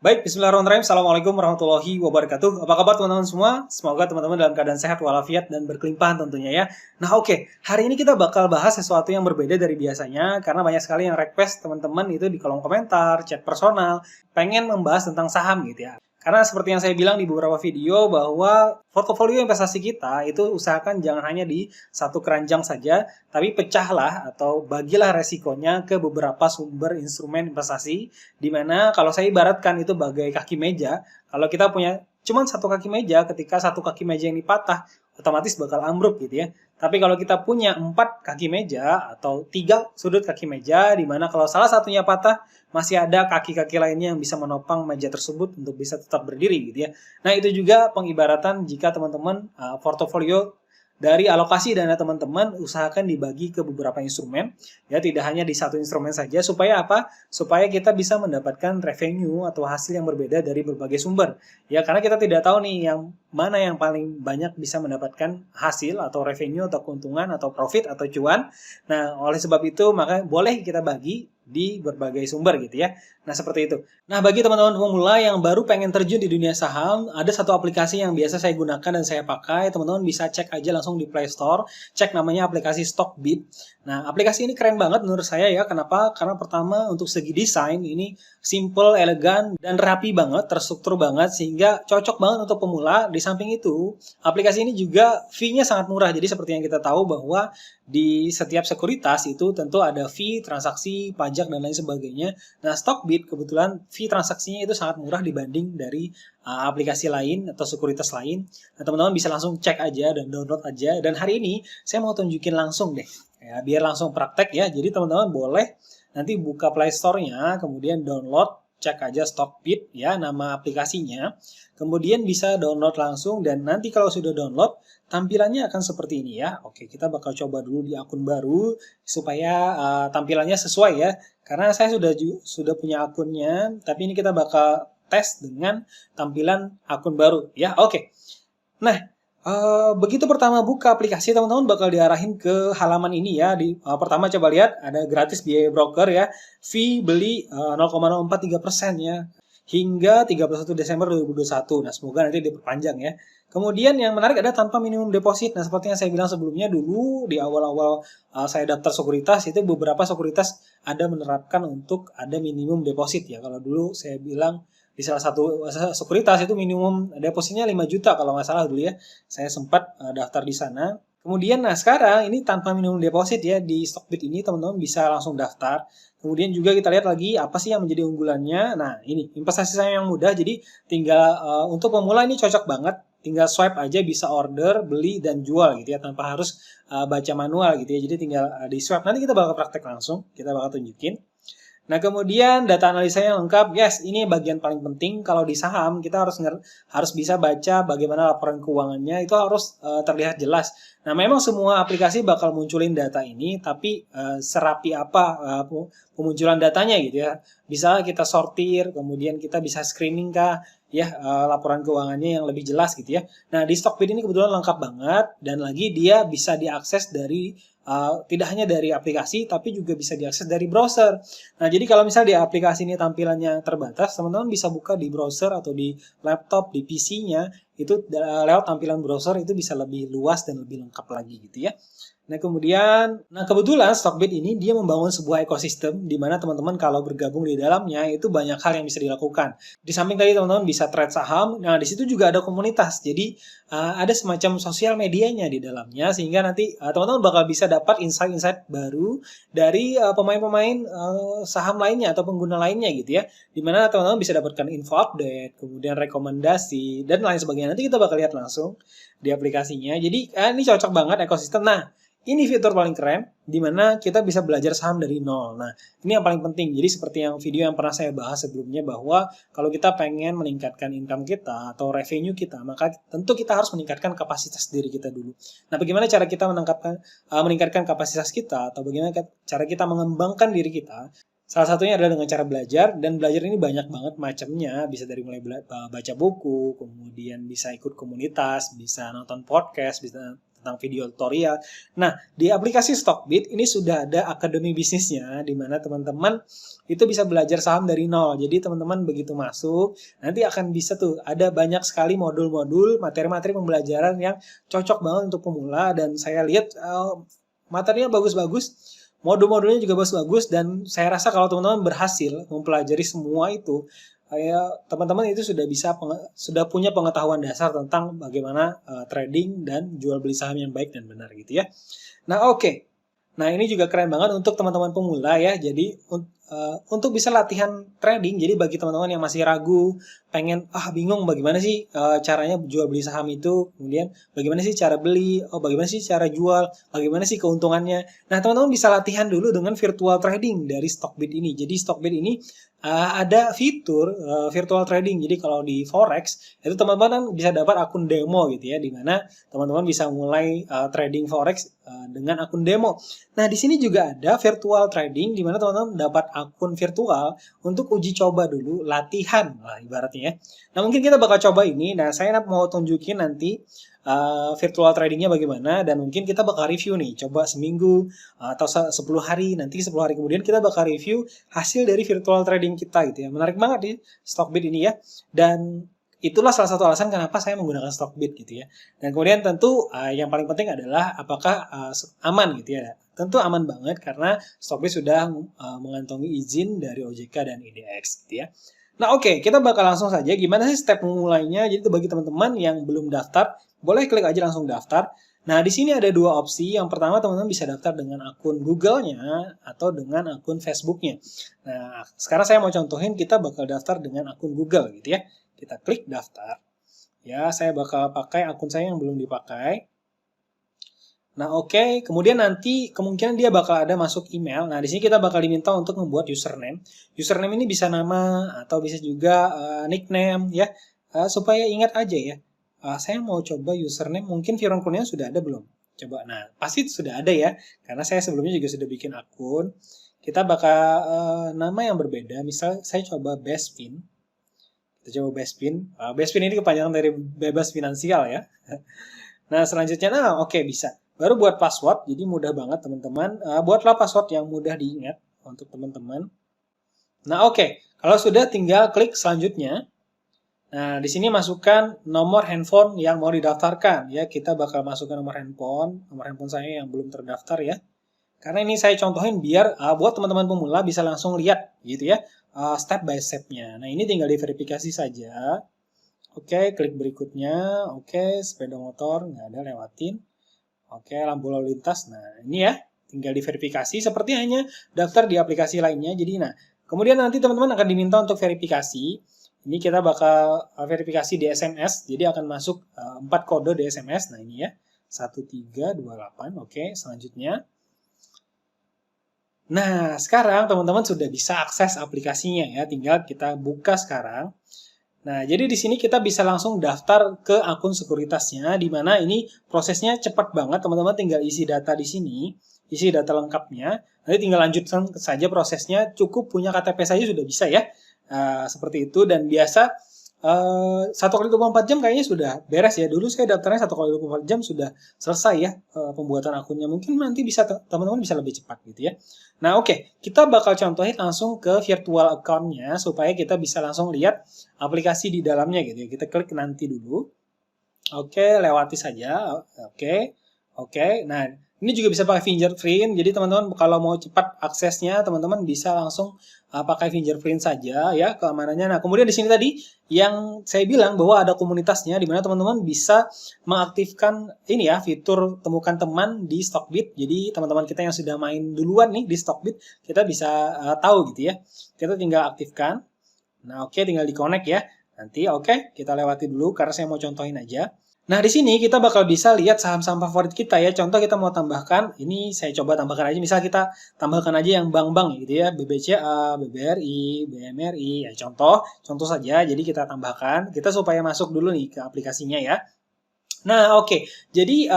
Baik, bismillahirrahmanirrahim. Assalamualaikum warahmatullahi wabarakatuh. Apa kabar teman-teman semua? Semoga teman-teman dalam keadaan sehat walafiat dan berkelimpahan tentunya ya. Nah oke, hari ini kita bakal bahas sesuatu yang berbeda dari biasanya karena banyak sekali yang request teman-teman itu di kolom komentar, chat personal, pengen membahas tentang saham gitu ya. Karena seperti yang saya bilang di beberapa video bahwa portofolio investasi kita itu usahakan jangan hanya di satu keranjang saja, tapi pecahlah atau bagilah resikonya ke beberapa sumber instrumen investasi, di mana kalau saya ibaratkan itu bagai kaki meja. Kalau kita punya cuma satu kaki meja, ketika satu kaki meja ini patah, otomatis bakal ambruk gitu ya. Tapi kalau kita punya 4 kaki meja atau 3 sudut kaki meja, di mana kalau salah satunya patah, masih ada kaki-kaki lainnya yang bisa menopang meja tersebut untuk bisa tetap berdiri gitu ya. Nah itu juga pengibaratan jika teman-teman portofolio dari alokasi dana teman-teman usahakan dibagi ke beberapa instrumen ya, tidak hanya di satu instrumen saja. Supaya apa? Supaya kita bisa mendapatkan revenue atau hasil yang berbeda dari berbagai sumber ya, karena kita tidak tahu nih yang mana yang paling banyak bisa mendapatkan hasil atau revenue atau keuntungan atau profit atau cuan. Nah oleh sebab itu maka boleh kita bagi di berbagai sumber gitu ya. Nah seperti itu. Nah bagi teman-teman pemula yang baru pengen terjun di dunia saham, ada satu aplikasi yang biasa saya gunakan dan saya pakai. Teman-teman bisa cek aja langsung di Play Store, cek namanya aplikasi Stockbit. Nah aplikasi ini keren banget menurut saya ya. Kenapa? Karena pertama untuk segi desain ini simple, elegan, dan rapi banget, terstruktur banget sehingga cocok banget untuk pemula. Di samping itu, aplikasi ini juga fee-nya sangat murah. Jadi seperti yang kita tahu bahwa di setiap sekuritas itu tentu ada fee, transaksi, pajak, dan lain sebagainya. Nah, Stockbit kebetulan fee transaksinya itu sangat murah dibanding dari aplikasi lain atau sekuritas lain. Nah, teman-teman bisa langsung cek aja dan download aja. Dan hari ini saya mau tunjukin langsung deh, ya, biar langsung praktek ya. Jadi teman-teman boleh nanti buka Play Store-nya, kemudian download, cek aja Stockbit ya nama aplikasinya. Kemudian bisa download langsung dan nanti kalau sudah download tampilannya akan seperti ini ya. Oke, kita bakal coba dulu di akun baru supaya tampilannya sesuai ya. Karena saya sudah punya akunnya, tapi ini kita bakal tes dengan tampilan akun baru ya. Oke. Nah, begitu pertama buka aplikasi, teman-teman bakal diarahin ke halaman ini ya. Pertama coba lihat ada gratis biaya broker ya. Fee beli 0,043% ya hingga 31 Desember 2021. Nah, semoga nanti diperpanjang ya. Kemudian yang menarik ada tanpa minimum deposit. Nah, seperti yang saya bilang sebelumnya dulu di awal-awal saya daftar sekuritas itu beberapa sekuritas ada menerapkan untuk ada minimum deposit ya. Kalau dulu saya bilang di salah satu sekuritas itu minimum depositnya 5 juta kalau nggak salah dulu ya. Saya sempat daftar di sana. Kemudian nah sekarang ini tanpa minimum deposit ya, di Stockbit ini teman-teman bisa langsung daftar. Kemudian juga kita lihat lagi apa sih yang menjadi unggulannya. Nah ini investasi saya yang mudah, jadi tinggal untuk pemula ini cocok banget. Tinggal swipe aja bisa order, beli, dan jual gitu ya, tanpa harus baca manual gitu ya. Jadi tinggal di swipe. Nanti kita bakal praktek langsung, kita bakal tunjukin. Nah, kemudian data analisanya lengkap. Yes, ini bagian paling penting. Kalau di saham, kita harus bisa baca bagaimana laporan keuangannya. Itu harus terlihat jelas. Nah, memang semua aplikasi bakal munculin data ini, tapi serapi apa pemunculan datanya gitu ya. Bisa kita sortir, kemudian kita bisa screening kah ya laporan keuangannya yang lebih jelas gitu ya. Nah, di Stockbit ini kebetulan lengkap banget, dan lagi dia bisa diakses dari tidak hanya dari aplikasi, tapi juga bisa diakses dari browser. Nah, jadi kalau misalnya di aplikasi ini tampilannya terbatas, teman-teman bisa buka di browser atau di laptop, di PC-nya, itu lewat tampilan browser itu bisa lebih luas dan lebih lengkap lagi gitu ya. Nah kebetulan Stockbit ini dia membangun sebuah ekosistem di mana teman-teman kalau bergabung di dalamnya itu banyak hal yang bisa dilakukan. Di samping tadi teman-teman bisa trade saham, nah di situ juga ada komunitas. Jadi ada semacam sosial medianya di dalamnya sehingga nanti teman-teman bakal bisa dapat insight-insight baru dari pemain-pemain saham lainnya atau pengguna lainnya gitu ya. Di mana teman-teman bisa dapatkan info update, kemudian rekomendasi dan lain sebagainya. Nanti kita bakal lihat langsung di aplikasinya. Jadi ini cocok banget ekosistem. Nah, ini fitur paling keren, di mana kita bisa belajar saham dari nol. Nah, ini yang paling penting. Jadi seperti yang video yang pernah saya bahas sebelumnya, bahwa kalau kita pengen meningkatkan income kita atau revenue kita, maka tentu kita harus meningkatkan kapasitas diri kita dulu. Nah, bagaimana cara kita meningkatkan kapasitas kita, atau bagaimana cara kita mengembangkan diri kita? Salah satunya adalah dengan cara belajar, dan belajar ini banyak banget macamnya. Bisa dari mulai baca buku, kemudian bisa ikut komunitas, bisa nonton podcast, bisa tentang video tutorial. Nah, di aplikasi Stockbit ini sudah ada akademi bisnisnya, di mana teman-teman itu bisa belajar saham dari nol. Jadi teman-teman begitu masuk, nanti akan bisa tuh ada banyak sekali modul-modul, materi-materi pembelajaran yang cocok banget untuk pemula, dan saya lihat materinya bagus-bagus. Modul-modulnya juga bagus-bagus, dan saya rasa kalau teman-teman berhasil mempelajari semua itu, teman-teman itu sudah punya pengetahuan dasar tentang bagaimana trading dan jual beli saham yang baik dan benar gitu ya. Nah, oke. Nah, ini juga keren banget untuk teman-teman pemula ya. Jadi untuk bisa latihan trading, jadi bagi teman-teman yang masih ragu, pengen bingung bagaimana sih caranya jual beli saham itu, kemudian bagaimana sih cara beli, bagaimana sih cara jual, bagaimana sih keuntungannya. Nah, teman-teman bisa latihan dulu dengan virtual trading dari Stockbit ini. Jadi Stockbit ini ada fitur virtual trading. Jadi kalau di forex itu teman-teman bisa dapat akun demo gitu ya, di mana teman-teman bisa mulai trading forex dengan akun demo. Nah, di sini juga ada virtual trading, di mana teman-teman dapat akun virtual untuk uji coba dulu, latihan lah ibaratnya ya. Nah, mungkin kita bakal coba ini. Nah, saya mau tunjukin nanti virtual tradingnya bagaimana, dan mungkin kita bakal review nih, coba seminggu atau 10 hari, nanti 10 hari kemudian kita bakal review hasil dari virtual trading kita gitu ya. Menarik banget di Stockbit ini ya, dan itulah salah satu alasan kenapa saya menggunakan Stockbit gitu ya. Dan kemudian tentu yang paling penting adalah apakah aman gitu ya. Tentu aman banget karena Stockbit sudah mengantongi izin dari OJK dan IDX gitu ya. Nah, oke, kita bakal langsung saja gimana sih step memulainya. Jadi bagi teman-teman yang belum daftar, boleh klik aja langsung daftar. Nah, di sini ada dua opsi. Yang pertama, teman-teman bisa daftar dengan akun Google-nya atau dengan akun Facebook-nya. Nah, sekarang saya mau contohin, kita bakal daftar dengan akun Google gitu ya. Kita klik daftar. Ya, saya bakal pakai akun saya yang belum dipakai. Nah, oke. Kemudian nanti kemungkinan dia bakal ada masuk email. Nah, di sini kita bakal diminta untuk membuat username. Username ini bisa nama atau bisa juga nickname ya. Supaya ingat aja ya. Saya mau coba username, mungkin Viron Kurnia sudah ada belum? Coba. Nah, pasti sudah ada ya. Karena saya sebelumnya juga sudah bikin akun. Kita bakal nama yang berbeda. Misal saya coba Bestfin. Kita coba Bestfin. Bestfin ini kepanjangan dari bebas finansial ya. Nah, selanjutnya, oke, bisa. Baru buat password, jadi mudah banget teman-teman. Buatlah password yang mudah diingat untuk teman-teman. Nah, oke. Kalau sudah, tinggal klik selanjutnya. Nah, di sini masukkan nomor handphone yang mau didaftarkan. Ya, kita bakal masukkan nomor handphone saya yang belum terdaftar ya. Karena ini saya contohin biar buat teman-teman pemula bisa langsung lihat gitu ya, step by step-nya. Nah, ini tinggal diverifikasi saja. Oke, klik berikutnya. Oke, sepeda motor nggak ada, lewatin. Oke, lampu lalu lintas. Nah, ini ya, tinggal diverifikasi seperti hanya daftar di aplikasi lainnya. Jadi, nah, kemudian nanti teman-teman akan diminta untuk verifikasi. Ini kita bakal verifikasi di SMS. Jadi akan masuk 4 kode di SMS. Nah, ini ya, 1328. Oke, selanjutnya. Nah, sekarang teman-teman sudah bisa akses aplikasinya ya. Tinggal kita buka sekarang. Nah, jadi di sini kita bisa langsung daftar ke akun sekuritasnya, di mana ini prosesnya cepat banget, teman-teman tinggal isi data di sini, isi data lengkapnya, nanti tinggal lanjutkan saja prosesnya, cukup punya KTP saja sudah bisa ya, seperti itu, dan biasa 1 kali 24 jam kayaknya sudah beres ya. Dulu saya daftarnya 1 kali 24 jam sudah selesai ya pembuatan akunnya. Mungkin nanti bisa teman-teman bisa lebih cepat gitu ya. Nah, oke. Kita bakal contohin langsung ke virtual account-nya supaya kita bisa langsung lihat aplikasi di dalamnya gitu ya. Kita klik nanti dulu. Oke, lewati saja. Oke. Nah, ini juga bisa pakai fingerprint. Jadi teman-teman kalau mau cepat aksesnya, teman-teman bisa langsung pakai fingerprint saja ya keamanannya. Nah, kemudian di sini tadi yang saya bilang bahwa ada komunitasnya, di mana teman-teman bisa mengaktifkan ini ya, fitur temukan teman di Stockbit. Jadi teman-teman kita yang sudah main duluan nih di Stockbit, kita bisa tahu gitu ya. Kita tinggal aktifkan. Nah, oke, tinggal di-connect ya. Nanti kita lewati dulu karena saya mau contohin aja. Nah, di sini kita bakal bisa lihat saham-saham favorit kita ya. Contoh kita mau tambahkan, ini saya coba tambahkan aja. Misal kita tambahkan aja yang bank-bank gitu ya. BBCA, BBRI, BMRI. Ya, contoh saja. Jadi kita tambahkan. Kita supaya masuk dulu nih ke aplikasinya ya. Nah, jadi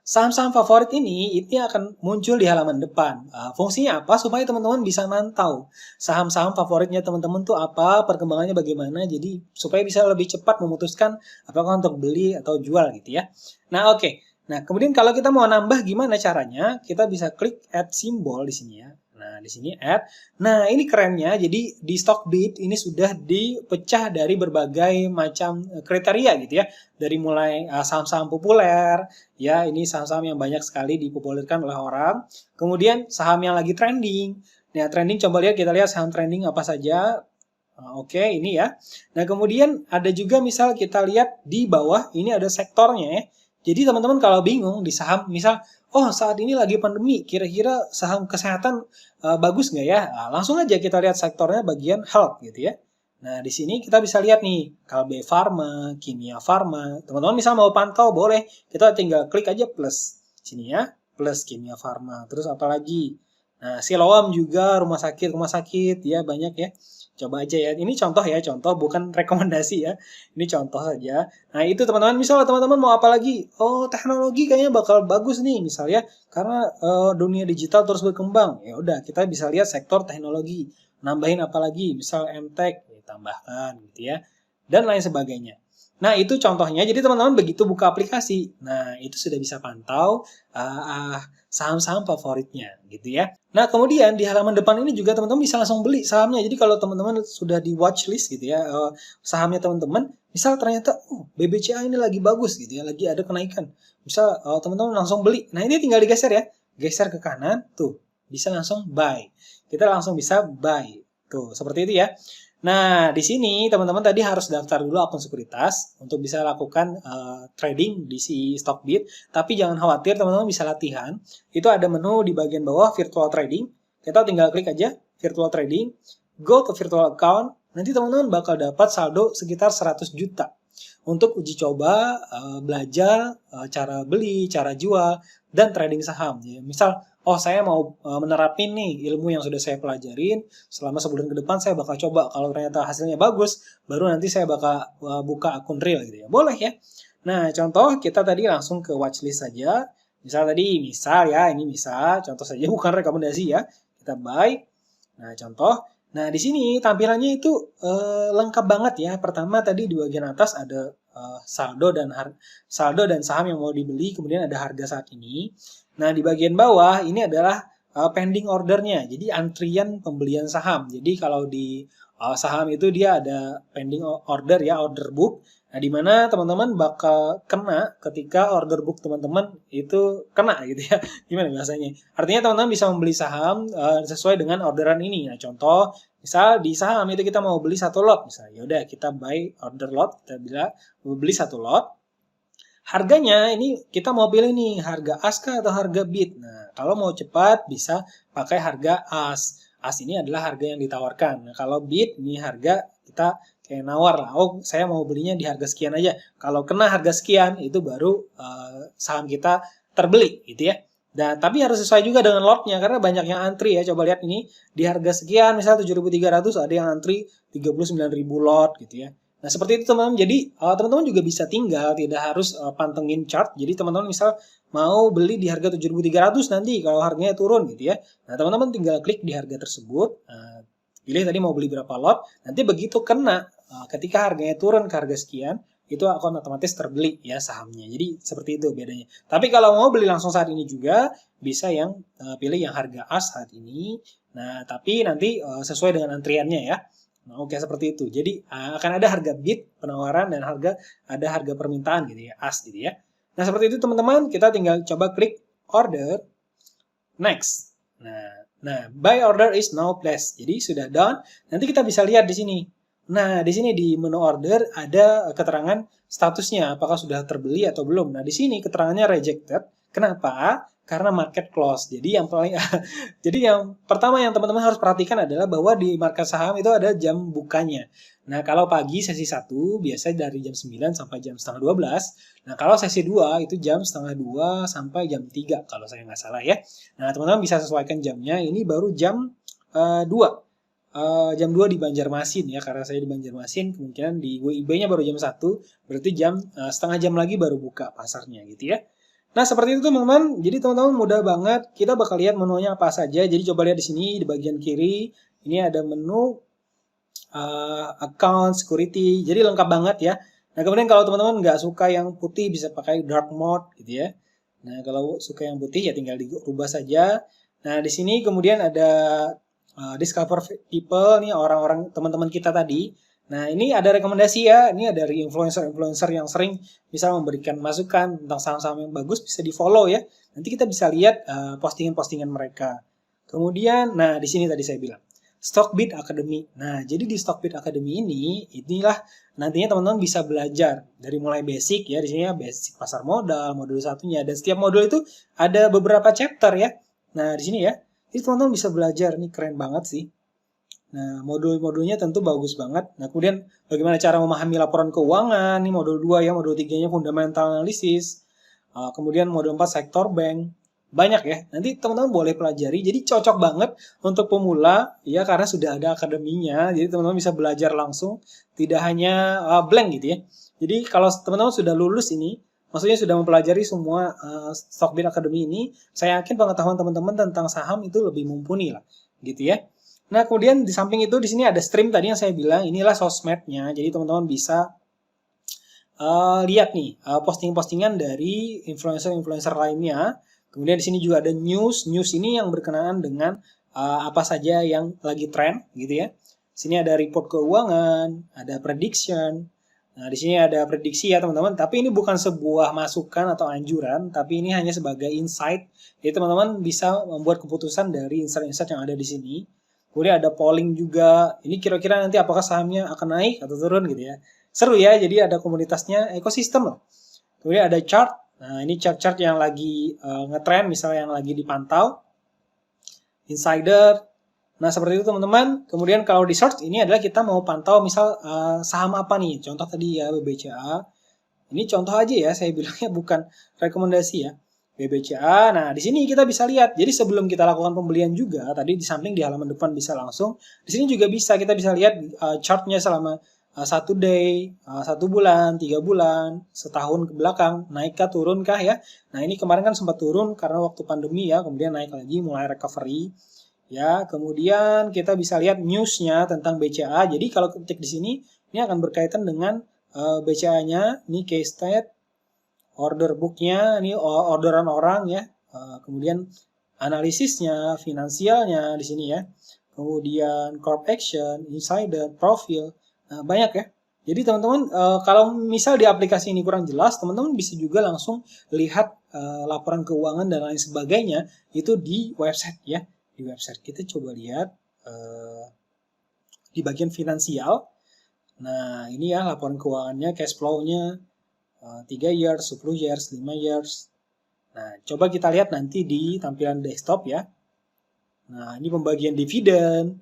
saham-saham favorit ini akan muncul di halaman depan. Fungsinya apa? Supaya teman-teman bisa mantau saham-saham favoritnya teman-teman tuh apa, perkembangannya bagaimana. Jadi supaya bisa lebih cepat memutuskan apakah untuk beli atau jual gitu ya. Nah, Nah, kemudian kalau kita mau nambah gimana caranya? Kita bisa klik add symbol di sini ya. Nah, di sini add. Nah, ini kerennya. Jadi di Stockbit ini sudah dipecah dari berbagai macam kriteria gitu ya. Dari mulai saham-saham populer, ya ini saham-saham yang banyak sekali dipopulerkan oleh orang. Kemudian saham yang lagi trending. Nah, trending coba lihat, kita lihat saham trending apa saja. Oke, ini ya. Nah, kemudian ada juga misal kita lihat di bawah, ini ada sektornya ya. Jadi teman-teman kalau bingung di saham, misal, oh saat ini lagi pandemi, kira-kira saham kesehatan bagus nggak ya? Nah, langsung aja kita lihat sektornya bagian health gitu ya. Nah, di sini kita bisa lihat nih, Kalbe Farma, Kimia Farma. Teman-teman misal mau pantau, boleh. Kita tinggal klik aja plus. Sini ya, plus Kimia Farma. Terus apa lagi? Nah, Siloam juga, rumah sakit ya banyak ya. Coba aja ya, ini contoh ya, contoh bukan rekomendasi ya. Ini contoh saja. Nah, itu teman-teman, misalnya teman-teman mau apa lagi? Oh, teknologi kayaknya bakal bagus nih, misalnya karena dunia digital terus berkembang. Ya udah, kita bisa lihat sektor teknologi. Nambahin apa lagi? Misal MTech, tambahkan gitu ya. Dan lain sebagainya. Nah, itu contohnya. Jadi teman-teman begitu buka aplikasi, nah itu sudah bisa pantau saham-saham favoritnya gitu ya. Nah, kemudian di halaman depan ini juga teman-teman bisa langsung beli sahamnya. Jadi kalau teman-teman sudah di watchlist gitu ya, sahamnya teman-teman, misal ternyata BBCA ini lagi bagus gitu ya, lagi ada kenaikan. Misal teman-teman langsung beli. Nah, ini tinggal digeser ya. Geser ke kanan, tuh bisa langsung buy. Kita langsung bisa buy. Tuh, seperti itu ya. Nah, di sini teman-teman tadi harus daftar dulu akun sekuritas untuk bisa lakukan trading di si Stockbit. Tapi jangan khawatir, teman-teman bisa latihan. Itu ada menu di bagian bawah virtual trading. Kita tinggal klik aja virtual trading, go to virtual account. Nanti teman-teman bakal dapat saldo sekitar 100 juta untuk uji coba, belajar cara beli, cara jual, dan trading saham. Ya, misal, oh saya mau menerapin nih ilmu yang sudah saya pelajarin, selama sebulan ke depan saya bakal coba. Kalau ternyata hasilnya bagus, baru nanti saya bakal buka akun real gitu ya. Boleh ya. Nah, contoh kita tadi langsung ke watchlist saja. Misal tadi, misal ya, ini misal, contoh saja bukan rekomendasi ya. Kita buy. Nah, contoh. Nah, di sini tampilannya itu lengkap banget ya. Pertama tadi di bagian atas ada saldo dan saham yang mau dibeli, kemudian ada harga saat ini. Nah, di bagian bawah ini adalah pending ordernya. Jadi antrian pembelian saham. Jadi kalau di saham itu dia ada pending order ya, order book. Nah, di mana teman-teman bakal kena ketika order book teman-teman itu kena gitu ya. Gimana bahasanya? Artinya teman-teman bisa membeli saham sesuai dengan orderan ini. Nah, contoh, misal di saham itu kita mau beli satu lot, misalnya, yaudah kita buy order lot, kita bila beli satu lot. Harganya ini kita mau pilih nih harga ASKA atau harga bid. Nah, kalau mau cepat bisa pakai harga AS. AS ini adalah harga yang ditawarkan. Nah, kalau bid ini harga kita kayak nawar lah. Oh, saya mau belinya di harga sekian aja. Kalau kena harga sekian itu baru saham kita terbeli gitu ya. Dan tapi harus sesuai juga dengan lotnya karena banyak yang antri ya. Coba lihat ini di harga sekian misalnya 7.300 ada yang antri 39.000 lot gitu ya. Nah, seperti itu teman-teman. Jadi, teman-teman juga bisa tinggal, tidak harus pantengin chart. Jadi, teman-teman misal mau beli di harga 7.300 nanti kalau harganya turun gitu ya. Nah, teman-teman tinggal klik di harga tersebut. Pilih tadi mau beli berapa lot. Nanti begitu kena, ketika harganya turun ke harga sekian, itu akan otomatis terbeli ya sahamnya. Jadi, seperti itu bedanya. Tapi kalau mau beli langsung saat ini juga, bisa yang pilih yang harga AS saat ini. Nah, tapi nanti sesuai dengan antriannya ya. Nah, oke seperti itu. Jadi akan ada harga bid penawaran dan ada harga permintaan gitu ya, as gitu ya. Nah, seperti itu teman-teman, kita tinggal coba klik order next. Nah, buy order is now placed. Jadi sudah done. Nanti kita bisa lihat di sini. Nah, di sini di menu order ada keterangan statusnya apakah sudah terbeli atau belum. Nah, di sini keterangannya rejected. Kenapa? Karena market close. Jadi yang paling jadi yang pertama yang teman-teman harus perhatikan adalah bahwa di market saham itu ada jam bukanya. Nah, kalau pagi sesi 1 biasanya dari jam 9 sampai jam setengah 12. Nah, kalau sesi 2 itu jam setengah 2 sampai jam 3 kalau saya nggak salah ya. Nah, teman-teman bisa sesuaikan jamnya. Ini baru jam 2. Jam 2 di Banjarmasin ya, karena saya di Banjarmasin, kemungkinan di WIB-nya baru jam 1, berarti setengah jam lagi baru buka pasarnya gitu ya. Nah, seperti itu teman-teman. Jadi teman-teman mudah banget. Kita bakal lihat menunya apa saja. Jadi coba lihat di sini di bagian kiri. Ini ada menu account, security. Jadi lengkap banget ya. Nah, kemudian kalau teman-teman nggak suka yang putih bisa pakai dark mode gitu ya. Nah, kalau suka yang putih ya tinggal dirubah saja. Nah, di sini kemudian ada discover people nih, orang-orang teman-teman kita tadi. Nah, ini ada rekomendasi ya. Ini ada dari influencer-influencer yang sering bisa memberikan masukan tentang saham-saham yang bagus, bisa di-follow ya. Nanti kita bisa lihat postingan-postingan mereka. Kemudian, nah di sini tadi saya bilang Stockbit Academy. Nah, jadi di Stockbit Academy inilah nantinya teman-teman bisa belajar dari mulai basic ya, di sini ya basic pasar modal, modul satunya, dan setiap modul itu ada beberapa chapter ya. Nah, di sini ya. Jadi teman-teman bisa belajar, nih keren banget sih. Nah, modul-modulnya tentu bagus banget. Nah, kemudian bagaimana cara memahami laporan keuangan, ini modul 2 ya, modul 3-nya fundamental analysis. Kemudian modul 4 sektor bank. Banyak ya. Nanti teman-teman boleh pelajari. Jadi cocok banget untuk pemula ya karena sudah ada akademinya. Jadi teman-teman bisa belajar langsung, tidak hanya blank gitu ya. Jadi kalau teman-teman sudah lulus ini, maksudnya sudah mempelajari semua Stockbit Academy ini, saya yakin pengetahuan teman-teman tentang saham itu lebih mumpuni lah, gitu ya. Nah, kemudian di samping itu di sini ada stream tadi yang saya bilang, inilah sosmednya. Jadi teman-teman bisa lihat nih posting-postingan dari influencer-influencer lainnya. Kemudian di sini juga ada news ini yang berkenaan dengan apa saja yang lagi tren gitu ya. Di sini ada report keuangan, ada prediction. Nah, di sini ada prediksi ya teman-teman, tapi ini bukan sebuah masukan atau anjuran, tapi ini hanya sebagai insight. Jadi teman-teman bisa membuat keputusan dari insight-insight yang ada di sini. Kemudian ada polling juga. Ini kira-kira nanti apakah sahamnya akan naik atau turun gitu ya. Seru ya, jadi ada komunitasnya, ekosistem loh. Kemudian ada chart. Nah, ini chart-chart yang lagi ngetrend, misalnya yang lagi dipantau. Insider. Nah, seperti itu teman-teman. Kemudian kalau di search, ini adalah kita mau pantau misal saham apa nih. Contoh tadi ya, BBCA. Ini contoh aja ya, saya bilangnya bukan rekomendasi ya. BBCA, nah di sini kita bisa lihat. Jadi sebelum kita lakukan pembelian juga, tadi di samping di halaman depan bisa langsung. Di sini juga kita bisa lihat chartnya selama 1 day, 1 bulan, 3 bulan, setahun ke belakang, naikkah turunkah ya. Nah ini kemarin kan sempat turun karena waktu pandemi ya, kemudian naik lagi mulai recovery. Ya, kemudian kita bisa lihat newsnya tentang BCA. Jadi kalau ketik di sini, ini akan berkaitan dengan BCA-nya, ini case state, order book-nya, ini orderan orang ya. Kemudian analisisnya, finansialnya di sini ya. Kemudian corp action, insider, profil. Nah, banyak ya. Jadi teman-teman kalau misal di aplikasi ini kurang jelas, teman-teman bisa juga langsung lihat laporan keuangan dan lain sebagainya itu di website ya. Di website kita coba lihat di bagian finansial. Nah, ini ya laporan keuangannya, cash flow-nya 3 years, 10 years, 5 years. Nah, coba kita lihat nanti di tampilan desktop ya. Nah, ini pembagian dividen,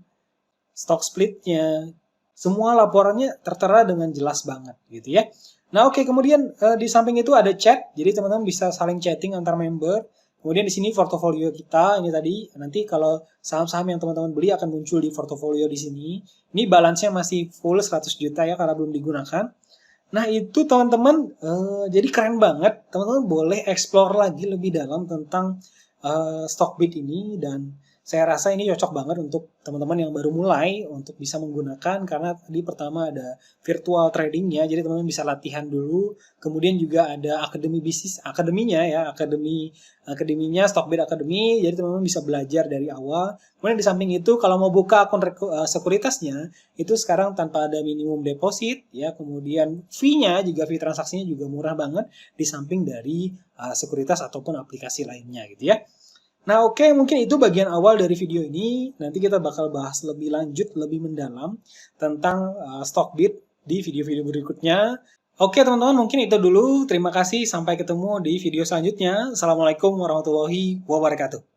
stock split-nya, semua laporannya tertera dengan jelas banget gitu ya. Nah, oke, kemudian di samping itu ada chat, jadi teman-teman bisa saling chatting antar member. Kemudian di sini portofolio kita, ini tadi nanti kalau saham-saham yang teman-teman beli akan muncul di portofolio di sini. Ini balance-nya masih full 100 juta ya karena belum digunakan. Nah itu teman-teman jadi keren banget, teman-teman boleh explore lagi lebih dalam tentang Stockbit ini dan saya rasa ini cocok banget untuk teman-teman yang baru mulai untuk bisa menggunakan karena tadi pertama ada virtual tradingnya, jadi teman-teman bisa latihan dulu, kemudian juga ada akademi bisnis, akademinya ya, akademinya Stockbit Academy, jadi teman-teman bisa belajar dari awal. Kemudian di samping itu kalau mau buka akun sekuritasnya itu sekarang tanpa ada minimum deposit ya, kemudian fee-nya juga fee transaksinya juga murah banget di samping dari sekuritas ataupun aplikasi lainnya gitu ya. Nah oke, mungkin itu bagian awal dari video ini. Nanti kita bakal bahas lebih lanjut, lebih mendalam tentang Stockbit di video-video berikutnya. Oke teman-teman, mungkin itu dulu. Terima kasih, sampai ketemu di video selanjutnya. Assalamualaikum warahmatullahi wabarakatuh.